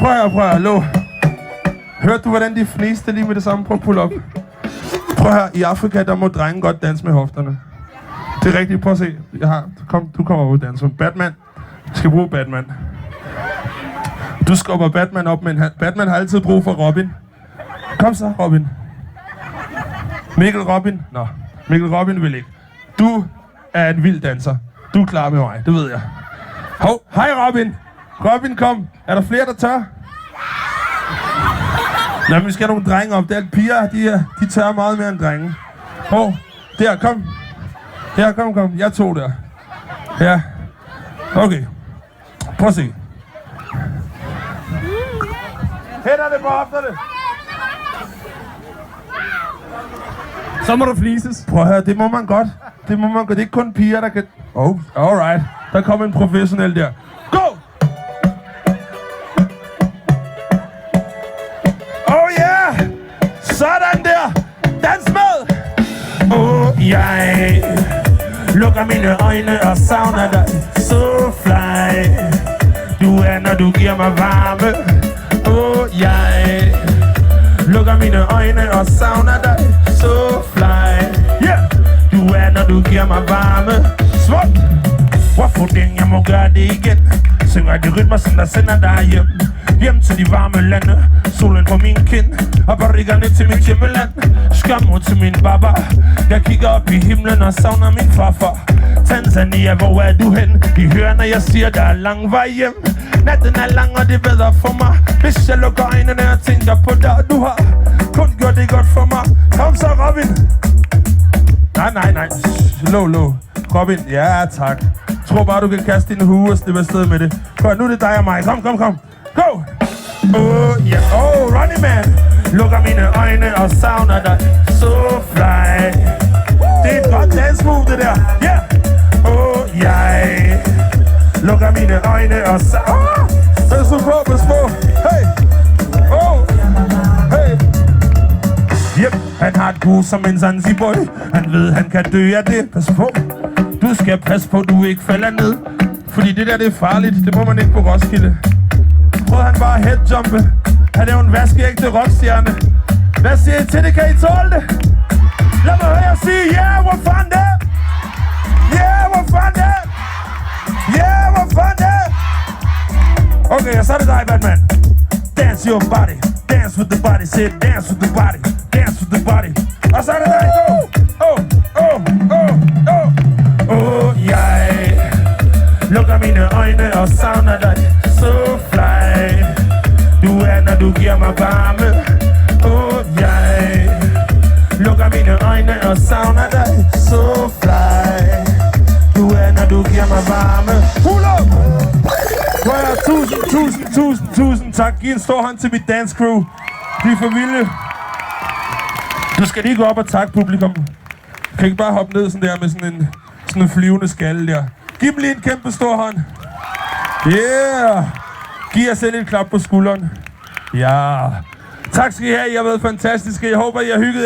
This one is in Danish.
Prøv her, hallo. Hørte du, hvordan de fniste lige med det samme? Prøv at pull op. Prøv her, i Afrika, der må drenge godt danse med hofterne. Det er rigtigt, prøv at se. Du kommer op og danser. Batman. Du skal bruge Batman. Du skubber Batman op, men Batman har altid brug for Robin. Kom så, Robin. Mikkel Robin? Nå, Mikkel Robin vil ikke. Du er en vild danser. Du er klar med mig, det ved jeg. Hov, hej Robin. Robin, kom. Er der flere, der tør? Nå, men vi skal have nogle drenge op. Det er piger, de tør meget mere end drenge. Hov, der, kom. Her, kom. Jeg tog der. Ja. Okay. Prøv at se. Hænderne på hofterne. Så må du flises. Prøv at høre, det må man godt. Det er ikke kun piger, der kan... Oh, alright. Der kommer en professionel der. Go! Oh yeah! Sådan der! Dans med! Jeg lukker mine øjne og savner dig. So fly. Du er, når du giver mig varme. Jeg lukker mine øjne og savner dig. So fly. Yeah! Du er, når du giver mig varme. Smukt! Hvorfor den, jeg må gøre det igen. Synger de rytmer, som der sender dig hjem. Hjem til de varme lande. Solen på min kind. Og barrikerne til mit hjemmeland. Skammer til min baba. Jeg kigger op i himlen og savner min farfar. Tanzania, hvor er du hen? I hører, når jeg siger, der er lang vej hjem. Natten er lang, og det er bedre for mig. Hvis jeg lukker øjnene og tænker på dig. Du har kun gjort det godt for mig. Kom så, Robin. Nej. Low. Robin, ja tak. Tror bare, du kan kaste din hue og slippe afsted med det. Kom, nu er det dig og mig. Kom. Go! Running Man. Lukker mine øjne og savner dig. So fly. Det er et godt dansmove, det der. Yeah! Jeg lukker mine øjne og savner... Pas på. Hey! Hey! Yep, han har et gu som en Zanzibar. Han ved, han kan dø af det. Pas på. Du skal passe på, du ikke falder ned. Fordi det der, det er farligt. Det må man ikke på Roskilde. Prøvede han bare headjumpe. Han er jo en vaskeægte rockstjerne. Hvad siger I til det? Kan I tåle det? Lad mig høre jer sige, yeah, hvor fanden det? Yeah, hvor fanden det? Yeah, hvor fanden det? Okay, og så er det dig, Batman. Dance your body. Dance with the body. Say dance with the body. Dance with the body. Og så er det dig. Jeg lukker mine øjne og savner dig. So fly. Du er, når du giver mig varme. Jeg lukker mine øjne og savner dig. So fly. Du er, når du giver mig varme. Pull up! Tusind tak. Giv en stor hånd til mit dance crew. De er for vilde. Du skal lige gå op og takke publikum. Du kan ikke bare hoppe ned sådan der med sådan en flyvende skalle der. Giv dem lige en kæmpe stor hånd. Yeah! Giv jer selv et klap på skulderen. Ja. Tak skal I have. I har været fantastiske. Jeg håber, I har hygget.